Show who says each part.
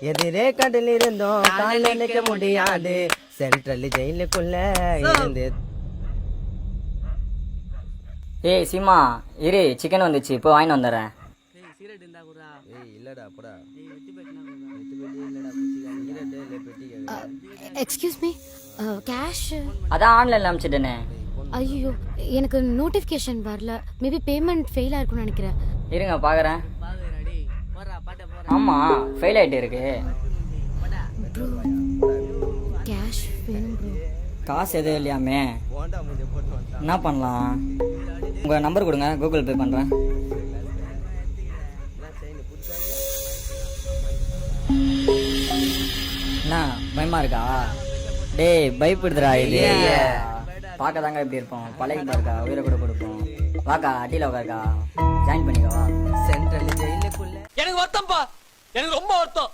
Speaker 1: எதிரே கடல் இருந்தோம் கால் நினைக்க முடியாது சென்ட்ரல் ஜெயிலுக்குள்ள இருந்து.
Speaker 2: ஏய் சீமா இரு, சிக்கன் வந்துச்சு, இப்போ வாங்கிட்டு வந்துடுறேன்.
Speaker 1: இல்லடா போடா.
Speaker 3: Excuse me, cash?
Speaker 2: அதான் ஆன்லைன்ல அனுப்பிச்சிட்டேனே.
Speaker 3: ஐயோ, எனக்கு நோட்டிஃபிகேஷன் வரல. மேபி பேமெண்ட் ஃபெயில் ஆயிருக்கும்னு நினைக்கிறேன்.
Speaker 2: இருங்க பார்க்குறேன். ஆமாம் ஃபெயில் ஆகிட்டு இருக்கு.
Speaker 3: ப்ரோ, கேஷ் வேணும் ப்ரோ.
Speaker 2: காசு எதுவும் இல்லையாமே, என்ன பண்ணலாம்? உங்கள் நம்பர் கொடுங்க, கூகுள் பே பண்ணுறேன். என்ன பயமா இருக்கா? டேய் பயப்படுதுடா இது. பார்க்க தாங்க இப்படி இருப்போம், பழகிட்டு இருக்கா, உயிரை கூட கொடுப்போம். வாக்கா அடியில் உட்காருக்கா, ஜாயின் பண்ணிக்கவா.
Speaker 1: சென்ட்ரல் ஜெயிலுக்குள்ள
Speaker 4: எனக்கு வருத்தம்ப்பா, எனக்கு ரொம்ப வருத்தம்.